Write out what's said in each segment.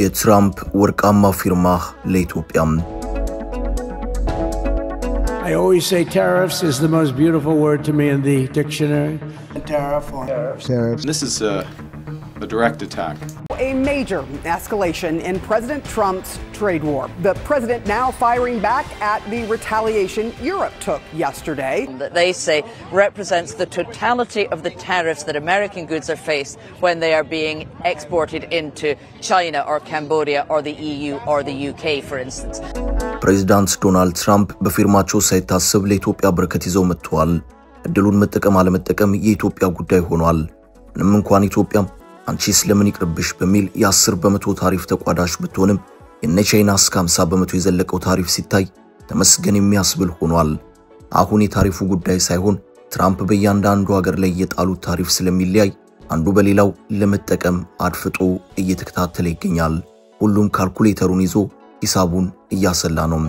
የትራምፕ ወርቃማ ፊርማ ለኢትዮጵያ I always say tariffs is the most beautiful word to me in the dictionary. Tariffs. This is a direct attack. A major escalation in President Trump's trade war. The president now firing back at the retaliation Europe took yesterday. That they say represents the totality of the tariffs that American goods are faced when they are being exported into China or Cambodia or the EU or the UK, for instance. President Donald Trump በፊርማቸው ሳይታሰብ ለኢትዮጵያ በረከት ይዘው መጥተዋል። እድሉን መጠቀም አለመጠቀም የኢትዮጵያ ጉዳይ ሆኗል። ምንም እንኳን ኢትዮጵያ አንቺ ስለምን ይቅርብሽ በሚል የ10% ታሪፍ ተቋዳሽ ብትሆንም የቻይና እስከ 50% የዘለቀው ታሪፍ ሲታይ ተመስገን የሚያስብል ሆኗል። አሁን የታሪፉ ጉዳይ ሳይሆን ትራምፕ በእያንዳንዱ ሀገር ላይ የጣሉት ታሪፍ ስለሚለያይ አንዱ በሌላው ለመጠቀም አድፍጦ እየተከታተለ ይገኛል። ሁሉም ካልኩሌተሩን ይዞ ሂሳቡን እያሰላ ነው።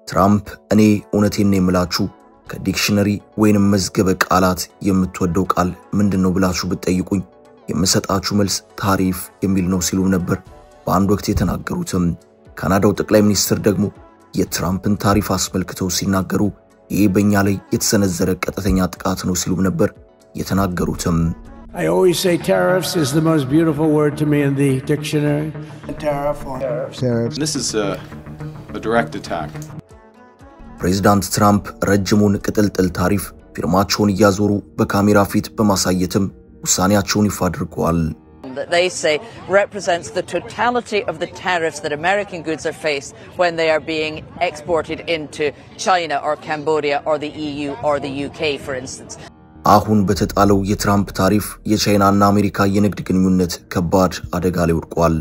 ትራምፕ እኔ እውነቴን ነው የምላችሁ ከዲክሽነሪ ወይንም መዝገበ ቃላት የምትወደው ቃል ምንድነው ብላችሁ ብትጠይቁኝ የምሰጣችሁ መልስ ታሪፍ የሚል ነው ሲሉ ነበር በአንድ ወቅት የተናገሩትም። ካናዳው ጠቅላይ ሚኒስትር ደግሞ የትራምፕን ታሪፍ አስመልክተው ሲናገሩ ይሄ በእኛ ላይ የተሰነዘረ ቀጥተኛ ጥቃት ነው ሲሉ ነበር የተናገሩትም። I always say tariffs is the most beautiful word to me in the dictionary. Tariffs. This is a direct attack. ፕሬዝዳንት ትራምፕ ረጅሙን ቅጥልጥል ታሪፍ ፊርማቸውን ያዞሩ በካሜራ ፊት በማሳየትም ውሳኔያቸውን ይፋ አድርገዋል። That they say represents the totality of the tariffs that American goods are faced when they are being exported into China or Cambodia or the EU or the UK, for instance. አሁን በተጣለው የትራምፕ ታሪፍ የቻይናና አሜሪካ የንግድ ግንኙነት ከባድ አደጋ ላይ ወድቋል።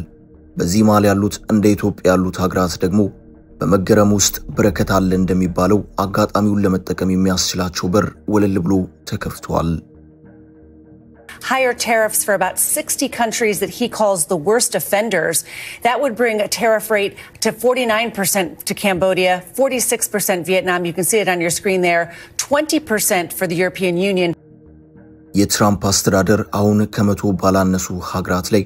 በዚህ ማል ያሉት እንደ ኢትዮጵያ ያሉት ሀገራት ደግሞ በመገረም ውስጥ በረከት አለ እንደሚባለው አጋጣሚውን ለመጠቀም የሚያስችላቸው በር ወለል ብሎ ተከፍቷል። Higher tariffs for about 60 countries that he calls the worst offenders. That would bring a tariff rate to 49% to Cambodia, 46% Vietnam. You can see it on your screen there. 20% for the European Union. የትራምፕ አስተዳደር አሁን ከመቶ ባላነሱ ሀገራት ላይ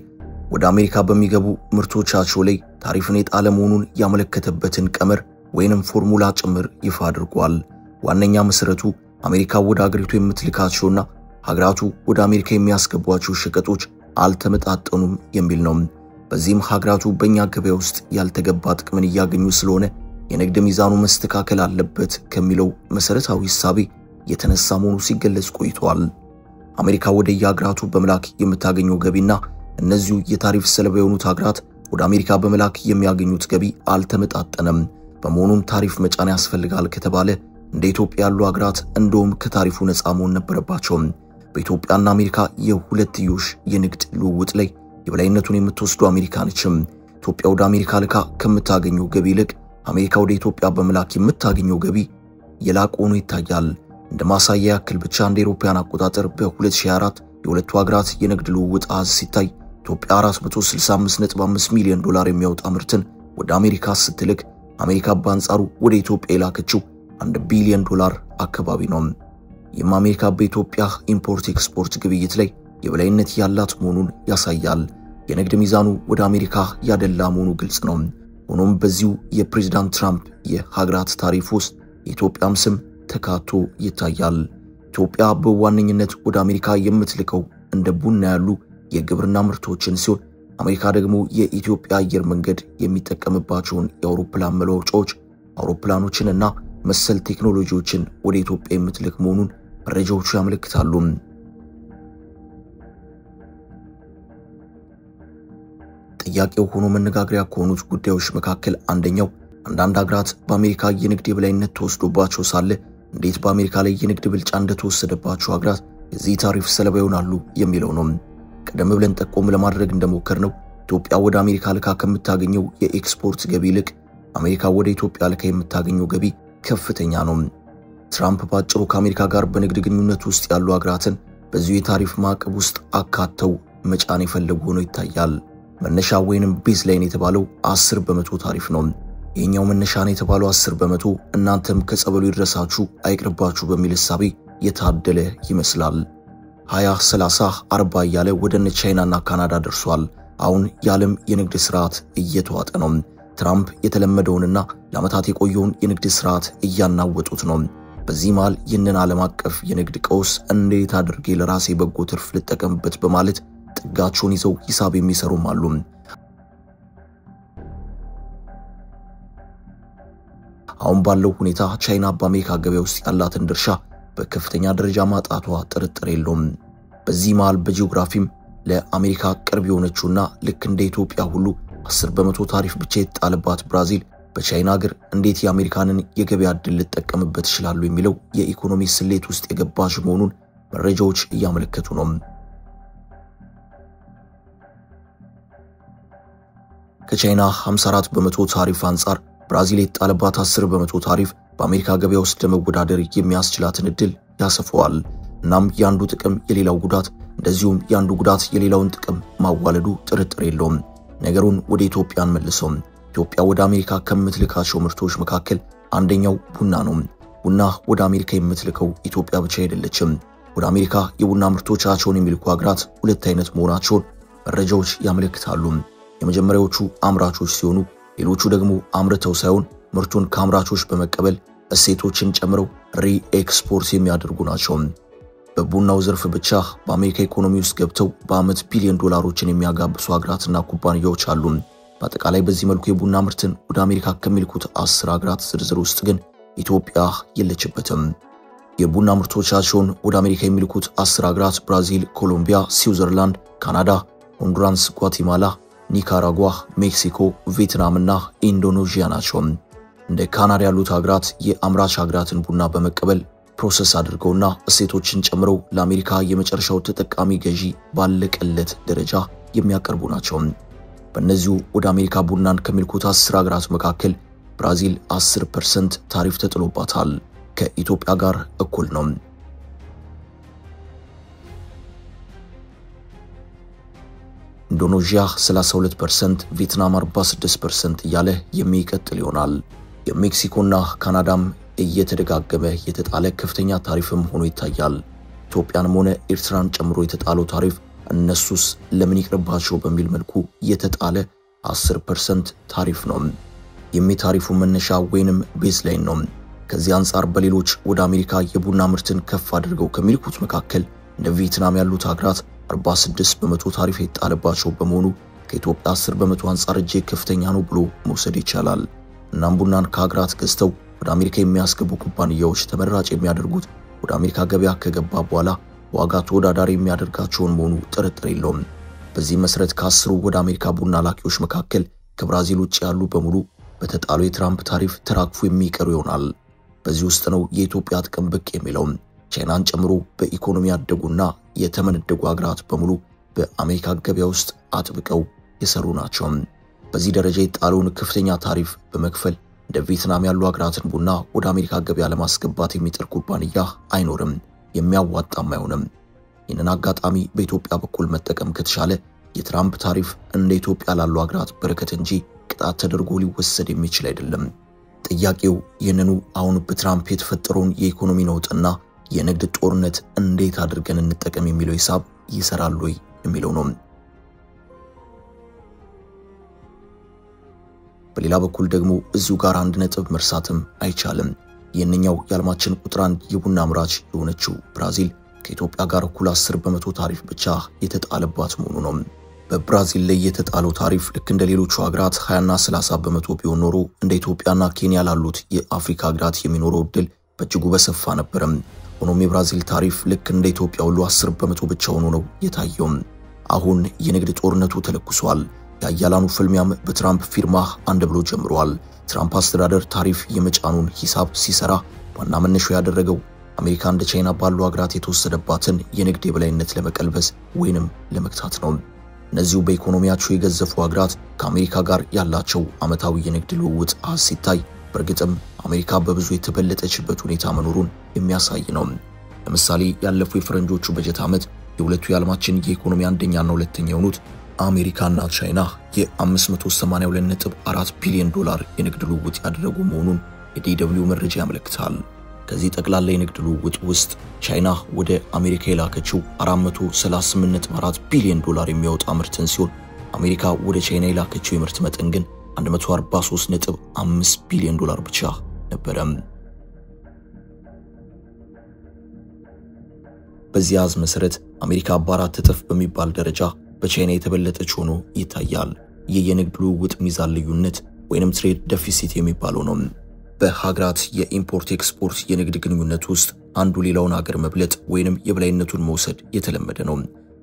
ወደ አሜሪካ በሚገቡ ምርቶቻቸው ላይ ታሪፍን የጣለ መሆኑን ያመለከተበትን ቀመር ወይንም ፎርሙላ ጭምር ይፋ አድርጓል። ዋነኛ መሰረቱ አሜሪካ ወደ አገሪቱ የምትልካቸውና ሀገራቱ ወደ አሜሪካ የሚያስገቧቸው ሸቀጦች አልተመጣጠኑም የሚል ነው። በዚህም ሀገራቱ በእኛ ገበያ ውስጥ ያልተገባ ጥቅምን እያገኙ ስለሆነ የንግድ ሚዛኑ መስተካከል አለበት ከሚለው መሰረታዊ ሐሳብ የተነሳ መሆኑ ሲገለጽ ቆይቷል። አሜሪካ ወደ የሀገራቱ በመላክ የምታገኘው ገቢና እነዚሁ የታሪፍ ሰለባ የሆኑት ሀገራት ወደ አሜሪካ በመላክ የሚያገኙት ገቢ አልተመጣጠነም። በመሆኑም ታሪፍ መጫን ያስፈልጋል ከተባለ እንደ ኢትዮጵያ ያሉ ሀገራት እንደውም ከታሪፉ ነፃ መሆን ነበረባቸው። በኢትዮጵያና አሜሪካ የሁለትዮሽ የንግድ ልውውጥ ላይ የበላይነቱን የምትወስዱ አሜሪካ ነች። ኢትዮጵያ ወደ አሜሪካ ልካ ከምታገኘው ገቢ ይልቅ አሜሪካ ወደ ኢትዮጵያ በመላክ የምታገኘው ገቢ የላቀ ሆኖ ይታያል። እንደ ማሳያ ያክል ብቻ እንደ አውሮፓውያን አቆጣጠር በ2024 የሁለቱ ሀገራት የንግድ ልውውጥ አሃዝ ሲታይ ኢትዮጵያ 465.5 ሚሊዮን ዶላር የሚያወጣ ምርትን ወደ አሜሪካ ስትልክ አሜሪካ በአንጻሩ ወደ ኢትዮጵያ የላከችው 1 ቢሊዮን ዶላር አካባቢ ነው። የአሜሪካ በኢትዮጵያ ኢምፖርት ኤክስፖርት ግብይት ላይ የበላይነት ያላት መሆኑን ያሳያል። የንግድ ሚዛኑ ወደ አሜሪካ ያደላ መሆኑ ግልጽ ነው። ሆኖም በዚሁ የፕሬዝዳንት ትራምፕ የሀገራት ታሪፍ ውስጥ የኢትዮጵያም ስም ተካቶ ይታያል። ኢትዮጵያ በዋነኝነት ወደ አሜሪካ የምትልከው እንደ ቡና ያሉ የግብርና ምርቶችን ሲሆን አሜሪካ ደግሞ የኢትዮጵያ አየር መንገድ የሚጠቀምባቸውን የአውሮፕላን መለዋወጫዎች አውሮፕላኖችንና መሰል ቴክኖሎጂዎችን ወደ ኢትዮጵያ የምትልክ መሆኑን መረጃዎቹ ያመለክታሉ። ጥያቄው ሆኖ መነጋገሪያ ከሆኑት ጉዳዮች መካከል አንደኛው አንዳንድ ሀገራት በአሜሪካ የንግድ የበላይነት ተወስዶባቸው ሳለ እንዴት በአሜሪካ ላይ የንግድ ብልጫ እንደተወሰደባቸው ሀገራት የዚህ ታሪፍ ሰለባ ይሆናሉ የሚለው ነው። ቀደም ብለን ጠቆም ለማድረግ እንደሞከርነው ኢትዮጵያ ወደ አሜሪካ ልካ ከምታገኘው የኤክስፖርት ገቢ ይልቅ አሜሪካ ወደ ኢትዮጵያ ልካ የምታገኘው ገቢ ከፍተኛ ነው። ትራምፕ ባጭሩ ከአሜሪካ ጋር በንግድ ግንኙነት ውስጥ ያሉ ሀገራትን በዚሁ የታሪፍ ማዕቀብ ውስጥ አካተው መጫን የፈለጉ ሆኖ ይታያል። መነሻ ወይንም ቤዝላይን የተባለው 10 በመቶ ታሪፍ ነው። የኛው መነሻ ነው የተባለው 10 በመቶ እናንተም ከጸበሉ ይድረሳችሁ አይቅርባችሁ በሚል ሐሳብ የታደለ ይመስላል። 20 30 40 ያለ ወደ ቻይናና ካናዳ ደርሷል። አሁን የዓለም የንግድ ስርዓት እየተዋጠ ነው። ትራምፕ የተለመደውንና ለዓመታት የቆየውን የንግድ ስርዓት እያናወጡት ነው። በዚህ መሃል ይህንን ዓለም አቀፍ የንግድ ቀውስ እንዴት አድርጌ ለራሴ በጎ ትርፍ ልጠቀምበት በማለት ጥጋቸውን ይዘው ሂሳብ የሚሰሩም አሉ። አሁን ባለው ሁኔታ ቻይና በአሜሪካ ገበያ ውስጥ ያላትን ድርሻ በከፍተኛ ደረጃ ማጣቷ ጥርጥር የለውም። በዚህ መሃል በጂኦግራፊም ለአሜሪካ ቅርብ የሆነችውና ልክ እንደ ኢትዮጵያ ሁሉ 10 በመቶ ታሪፍ ብቻ የተጣለባት ብራዚል በቻይና ሀገር እንዴት የአሜሪካንን የገበያ ዕድል ልጠቀምበት ይችላሉ የሚለው የኢኮኖሚ ስሌት ውስጥ የገባች መሆኑን መረጃዎች እያመለከቱ ነው። ከቻይና 54 በመቶ ታሪፍ አንጻር ብራዚል የተጣለባት 10 በመቶ ታሪፍ በአሜሪካ ገበያ ውስጥ ለመወዳደር የሚያስችላትን ዕድል ያሰፋዋል። እናም ያንዱ ጥቅም የሌላው ጉዳት እንደዚሁም ያንዱ ጉዳት የሌላውን ጥቅም ማዋለዱ ጥርጥር የለውም። ነገሩን ወደ ኢትዮጵያን መልሶም ኢትዮጵያ ወደ አሜሪካ ከምትልካቸው ምርቶች መካከል አንደኛው ቡና ነው። ቡና ወደ አሜሪካ የምትልከው ኢትዮጵያ ብቻ አይደለችም። ወደ አሜሪካ የቡና ምርቶቻቸውን የሚልኩ ሀገራት ሁለት አይነት መሆናቸውን መረጃዎች ያመለክታሉ። የመጀመሪያዎቹ አምራቾች ሲሆኑ ሌሎቹ ደግሞ አምርተው ሳይሆን ምርቱን ከአምራቾች በመቀበል እሴቶችን ጨምረው ሪኤክስፖርት የሚያደርጉ ናቸው። በቡናው ዘርፍ ብቻ በአሜሪካ ኢኮኖሚ ውስጥ ገብተው በአመት ቢሊዮን ዶላሮችን የሚያጋብሱ ሀገራትና ኩባንያዎች አሉ። በአጠቃላይ በዚህ መልኩ የቡና ምርትን ወደ አሜሪካ ከሚልኩት 10 ሀገራት ዝርዝር ውስጥ ግን ኢትዮጵያ የለችበትም። የቡና ምርቶቻቸውን ወደ አሜሪካ የሚልኩት 10 ሀገራት ብራዚል፣ ኮሎምቢያ፣ ስዊዘርላንድ፣ ካናዳ፣ ሆንዱራስ፣ ጓቲማላ፣ ኒካራጓ፣ ሜክሲኮ፣ ቪየትናም እና ኢንዶኔዥያ ናቸው። እንደ ካናዳ ያሉት ሀገራት የአምራች ሀገራትን ቡና በመቀበል ፕሮሰስ አድርገውና እሴቶችን ጨምረው ለአሜሪካ የመጨረሻው ተጠቃሚ ገዢ ባለቀለት ደረጃ የሚያቀርቡ ናቸው። በእነዚሁ ወደ አሜሪካ ቡናን ከሚልኩት 10 ሀገራት መካከል ብራዚል 10% ታሪፍ ተጥሎባታል። ከኢትዮጵያ ጋር እኩል ነው። ኢንዶኔዥያ 32%፣ ቪየትናም 46% እያለ የሚቀጥል ይሆናል። የሜክሲኮና ካናዳም እየተደጋገመ የተጣለ ከፍተኛ ታሪፍም ሆኖ ይታያል። ኢትዮጵያንም ሆነ ኤርትራን ጨምሮ የተጣለው ታሪፍ እነሱስ ለምን ይቅርባቸው በሚል መልኩ የተጣለ 10% ታሪፍ ነው። የሚታሪፉ መነሻ ወይንም ቤዝላይን ነው። ከዚህ አንጻር በሌሎች ወደ አሜሪካ የቡና ምርትን ከፍ አድርገው ከሚልኩት መካከል እንደ ቪየትናም ያሉት ሀገራት 46 በመቶ ታሪፍ የተጣለባቸው በመሆኑ ከኢትዮጵያ 10 በመቶ አንጻር እጅግ ከፍተኛ ነው ብሎ መውሰድ ይቻላል። እናም ቡናን ከሀገራት ገዝተው ወደ አሜሪካ የሚያስገቡ ኩባንያዎች ተመራጭ የሚያደርጉት ወደ አሜሪካ ገበያ ከገባ በኋላ ዋጋ ተወዳዳሪ የሚያደርጋቸውን መሆኑ ጥርጥር የለውም። በዚህ መሰረት ከ10 ወደ አሜሪካ ቡና ላኪዎች መካከል ከብራዚል ውጭ ያሉ በሙሉ በተጣለው የትራምፕ ታሪፍ ተራክፎ የሚቀሩ ይሆናል። በዚህ ውስጥ ነው የኢትዮጵያ ጥቅም ብቅ የሚለው። ቻይናን ጨምሮ በኢኮኖሚ ያደጉና የተመነደጉ ሀገራት በሙሉ በአሜሪካ ገበያ ውስጥ አጥብቀው የሰሩ ናቸው። በዚህ ደረጃ የጣለውን ከፍተኛ ታሪፍ በመክፈል እንደ ቪየትናም ያሉ ሀገራትን ቡና ወደ አሜሪካ ገበያ ለማስገባት የሚጥር ኩባንያ አይኖርም፣ የሚያዋጣም አይሆንም። ይህንን አጋጣሚ በኢትዮጵያ በኩል መጠቀም ከተቻለ የትራምፕ ታሪፍ እንደ ኢትዮጵያ ላሉ ሀገራት በረከት እንጂ ቅጣት ተደርጎ ሊወሰድ የሚችል አይደለም። ጥያቄው ይህንኑ አሁን በትራምፕ የተፈጠረውን የኢኮኖሚ ነውጥና የንግድ ጦርነት እንዴት አድርገን እንጠቀም የሚለው ሂሳብ ይሰራል ወይ የሚለው ነው። በሌላ በኩል ደግሞ እዚሁ ጋር አንድ ነጥብ መርሳትም አይቻልም። የነኛው የዓለማችን ቁጥር 1 የቡና አምራች የሆነችው ብራዚል ከኢትዮጵያ ጋር እኩል 10 በመቶ ታሪፍ ብቻ የተጣለባት መሆኑ ነው። በብራዚል ላይ የተጣለው ታሪፍ ልክ እንደ ሌሎቹ ሀገራት 20 እና 30 በመቶ ቢሆን ኖሮ እንደ ኢትዮጵያና ኬንያ ላሉት የአፍሪካ ሀገራት የሚኖረው ዕድል በእጅጉ በሰፋ ነበር። ሆኖም የብራዚል ታሪፍ ልክ እንደ ኢትዮጵያ ሁሉ 10 በመቶ ብቻ ሆኖ ነው የታየው። አሁን የንግድ ጦርነቱ ተለኩሷል። የአያላኑ ፍልሚያም በትራምፕ ፊርማ አንድ ብሎ ጀምሯል። ትራምፕ አስተዳደር ታሪፍ የመጫኑን ሂሳብ ሲሰራ ዋና መነሻው ያደረገው አሜሪካ እንደ ቻይና ባሉ ሀገራት የተወሰደባትን የንግድ የበላይነት ለመቀልበስ ወይንም ለመክታት ነው። እነዚሁ በኢኮኖሚያቸው የገዘፉ ሀገራት ከአሜሪካ ጋር ያላቸው ዓመታዊ የንግድ ልውውጥ ሲታይ በእርግጥም አሜሪካ በብዙ የተበለጠችበት ሁኔታ መኖሩን የሚያሳይ ነው። ለምሳሌ ያለፈው የፈረንጆቹ በጀት ዓመት የሁለቱ የዓለማችን የኢኮኖሚ አንደኛና ሁለተኛ የሆኑት አሜሪካና ቻይና የ$582.4 ቢሊዮን የንግድ ልውውጥ ያደረጉ መሆኑን የዲደብሊው መረጃ ያመለክታል። ከዚህ ጠቅላላ የንግድ ልውውጥ ውስጥ ቻይና ወደ አሜሪካ የላከችው $438.4 ቢሊዮን የሚያወጣ ምርትን ሲሆን አሜሪካ ወደ ቻይና የላከችው የምርት መጠን ግን $143.5 ቢሊዮን ብቻ ነበረ። በዚህ አሃዝ መሰረት አሜሪካ በአራት እጥፍ በሚባል ደረጃ በቻይና የተበለጠች ሆኖ ይታያል። ይህ የንግድ ልውውጥ ሚዛን ልዩነት ወይንም ትሬድ ዴፊሲት የሚባለው ነው። በሀገራት የኢምፖርት ኤክስፖርት የንግድ ግንኙነት ውስጥ አንዱ ሌላውን ሀገር መብለጥ ወይንም የበላይነቱን መውሰድ የተለመደ ነው።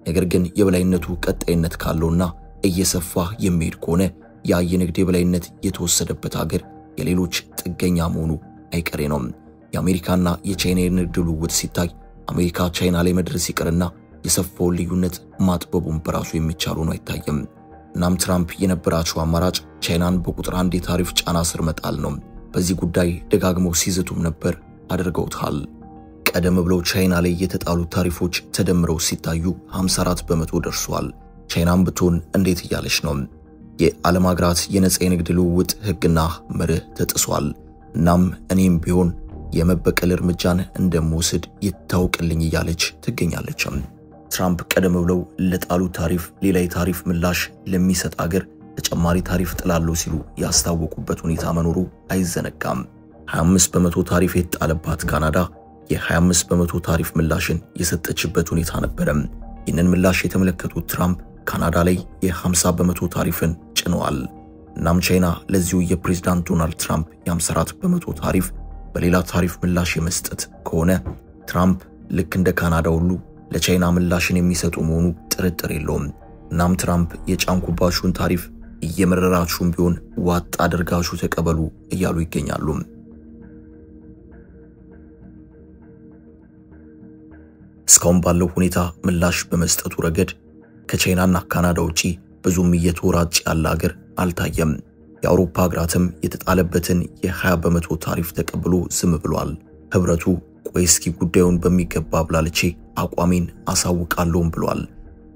ነገር ግን የበላይነቱ ቀጣይነት ካለውና እየሰፋ የሚሄድ ከሆነ ያ የንግድ የበላይነት የተወሰደበት ሀገር የሌሎች ጥገኛ መሆኑ አይቀሬ ነው። የአሜሪካና የቻይና የንግድ ልውውጥ ሲታይ አሜሪካ ቻይና ላይ መድረስ ይቀርና የሰፋውን ልዩነት ማጥበቡን በራሱ የሚቻል ሆኖ አይታየም። እናም ትራምፕ የነበራቸው አማራጭ ቻይናን በቁጥር 1 የታሪፍ ጫና ስር መጣል ነው። በዚህ ጉዳይ ደጋግመው ሲዝቱም ነበር፣ አድርገውታል። ቀደም ብለው ቻይና ላይ የተጣሉት ታሪፎች ተደምረው ሲታዩ 54 በመቶ ደርሷል። ቻይናም ብትሆን እንዴት እያለች ነው? የዓለም ሀገራት የነጻ የንግድ ልውውጥ ህግና መርህ ተጥሷል። እናም እኔም ቢሆን የመበቀል እርምጃን እንደምወስድ ይታወቅልኝ እያለች ትገኛለች። ትራምፕ ቀደም ብለው ለጣሉት ታሪፍ ሌላ የታሪፍ ምላሽ ለሚሰጥ ሀገር ተጨማሪ ታሪፍ ጥላለው ሲሉ ያስታወቁበት ሁኔታ መኖሩ አይዘነጋም። 25 በመቶ ታሪፍ የተጣለባት ካናዳ የ25 በመቶ ታሪፍ ምላሽን የሰጠችበት ሁኔታ ነበረ። ይህንን ምላሽ የተመለከቱት ትራምፕ ካናዳ ላይ የ50 በመቶ ታሪፍን ጭነዋል። እናም ቻይና ለዚሁ የፕሬዝዳንት ዶናልድ ትራምፕ የ54 በመቶ ታሪፍ በሌላ ታሪፍ ምላሽ የመስጠት ከሆነ ትራምፕ ልክ እንደ ካናዳ ሁሉ ለቻይና ምላሽን የሚሰጡ መሆኑ ጥርጥር የለውም። እናም ትራምፕ የጫንኩባችሁን ታሪፍ እየመረራችሁም ቢሆን ዋጥ አድርጋችሁ ተቀበሉ እያሉ ይገኛሉ። እስካሁን ባለው ሁኔታ ምላሽ በመስጠቱ ረገድ ከቻይናና ካናዳ ውጪ ብዙም እየተወራጨ ያለ ሀገር አልታየም። የአውሮፓ ሀገራትም የተጣለበትን የ20 በመቶ ታሪፍ ተቀብሎ ዝም ብሏል። ህብረቱ ቆይ እስኪ ጉዳዩን በሚገባ ብላልቼ አቋሜን አሳውቃለሁም ብሏል።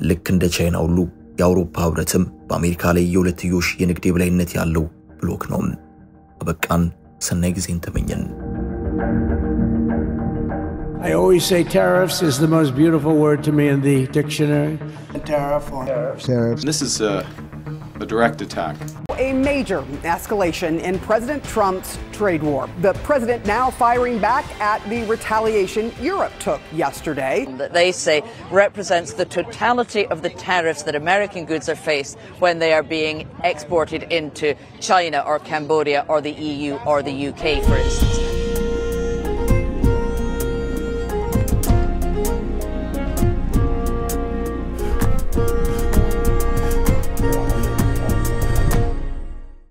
ልክ እንደ ቻይና ሁሉ የአውሮፓ ህብረትም በአሜሪካ ላይ የሁለትዮሽ የንግድ የበላይነት ያለው ብሎክ ነው። አበቃን። ሰናይ ጊዜን ተመኘን። I always say tariffs is the most beautiful word to me in the dictionary. Tariff. This is a direct attack. A major escalation in President Trump's trade war. The president now firing back at the retaliation Europe took yesterday. That they say represents the totality of the tariffs that American goods are faced when they are being exported into China or Cambodia or the EU or the UK, for instance.